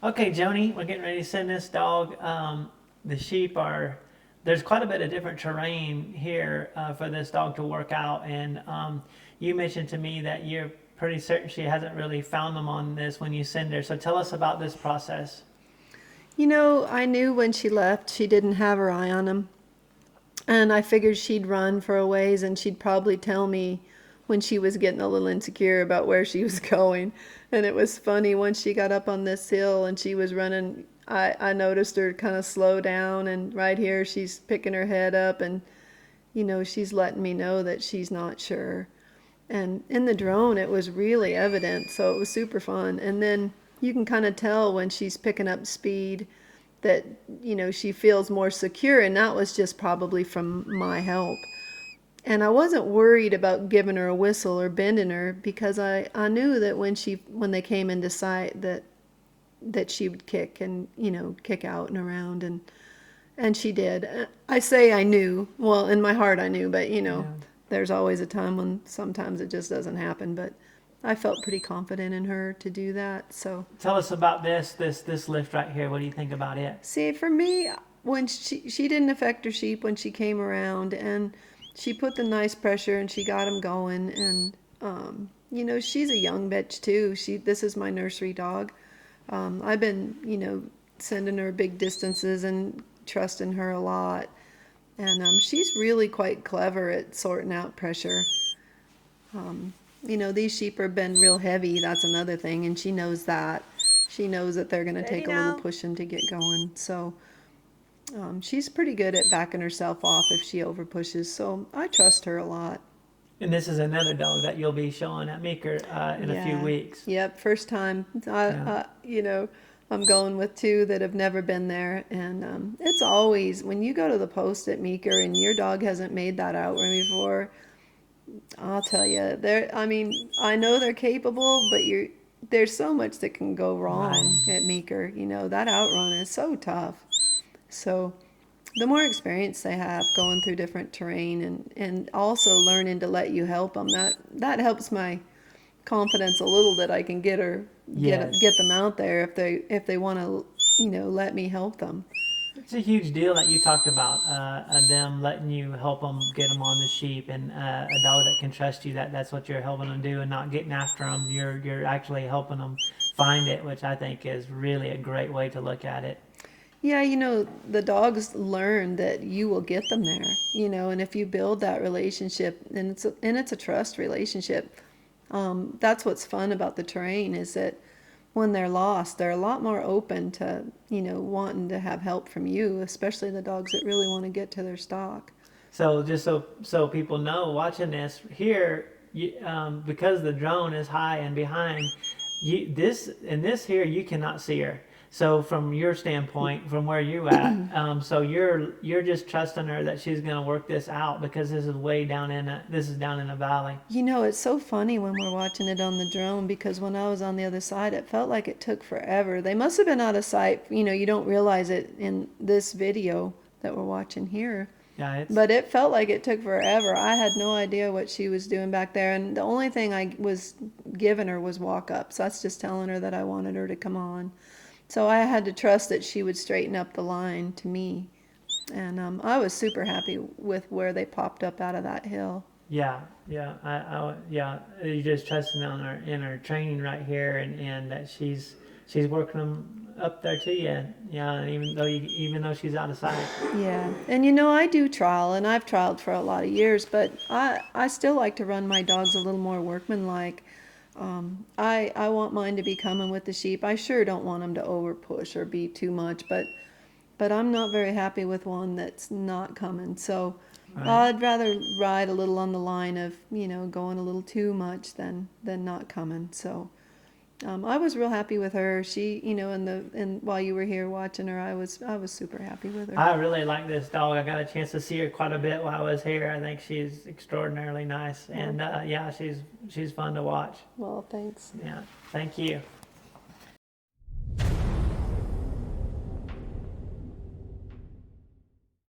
Okay, Joni, we're getting ready to send this dog. The sheep are, there's quite a bit of different terrain here for this dog to work out. And you mentioned to me that you're pretty certain she hasn't really found them on this when you send her. So tell us about this process. You know, I knew when she left she didn't have her eye on him. And I figured she'd run for a ways and she'd probably tell me when she was getting a little insecure about where she was going. And it was funny, once she got up on this hill and she was running, I noticed her kind of slow down. And right here, she's picking her head up and, she's letting me know that she's not sure. And in the drone, it was really evident. So it was super fun. And then you can kind of tell when she's picking up speed that she feels more secure, and that was just probably from my help. And I wasn't worried about giving her a whistle or bending her because I knew that when they came into sight that she would kick and kick out and around, and she did. I say I knew, well, in my heart I knew, but Yeah. there's always a time when sometimes it just doesn't happen. But I felt pretty confident in her to do that. So Tell us about this lift right here. What do you think about it? see, for me, when she didn't affect her sheep when she came around, and she put the nice pressure and she got them going, and she's a young bitch too. This is my nursery dog. I've been sending her big distances and trusting her a lot, and she's really quite clever at sorting out pressure. These sheep have been real heavy. That's another thing, and she knows that. She knows that they're going to take a little pushing to get going. So she's pretty good at backing herself off if she over pushes. So I trust her a lot. And this is another dog that you'll be showing at Meeker in a few Yeah. weeks. Yep. First time. Yeah. I'm going with two that have never been there, and it's always when you go to the post at Meeker and your dog hasn't made that outrun before. I'll tell you, I mean, I know they're capable, but there's so much that can go Right. wrong at Meeker. That outrun is so tough. So the more experience they have going through different terrain and also learning to let you help them, that helps my confidence a little, that I can get Yes. them out there if they want to let me help them. It's a huge deal that you talked about them letting you help them get them on the sheep, and a dog that can trust you. That's what you're helping them do, and not getting after them. You're actually helping them find it, which I think is really a great way to look at it. Yeah, the dogs learn that you will get them there, and if you build that relationship, and it's a trust relationship. That's what's fun about the terrain, is that when they're lost, they're a lot more open to, wanting to have help from you, especially the dogs that really want to get to their stock. So just so people know, watching this here, because the drone is high and behind, this here you cannot see her. So from your standpoint, from where you at, so you're just trusting her that she's going to work this out, because this is down in a valley. It's so funny when we're watching it on the drone, because when I was on the other side, it felt like it took forever. They must have been out of sight. You don't realize it in this video that we're watching here. Yeah, it's But it felt like it took forever. I had no idea what she was doing back there. And the only thing I was giving her was walk ups. That's just telling her that I wanted her to come on. So I had to trust that she would straighten up the line to me. And I was super happy with where they popped up out of that hill. yeah. You're just trusting on her in her training right here, and that she's working them up there to you. Yeah, and even though she's out of sight. Yeah. And I do trial, and I've trialed for a lot of years, but I still like to run my dogs a little more workmanlike. I want mine to be coming with the sheep. I sure don't want them to over push or be too much, but I'm not very happy with one that's not coming. So Right. I'd rather ride a little on the line of, going a little too much than not coming. So I was real happy with her. She, and while you were here watching her, I was super happy with her. I really like this dog. I got a chance to see her quite a bit while I was here. I think she's extraordinarily nice, and yeah, she's fun to watch. Well, thanks. Yeah, thank you.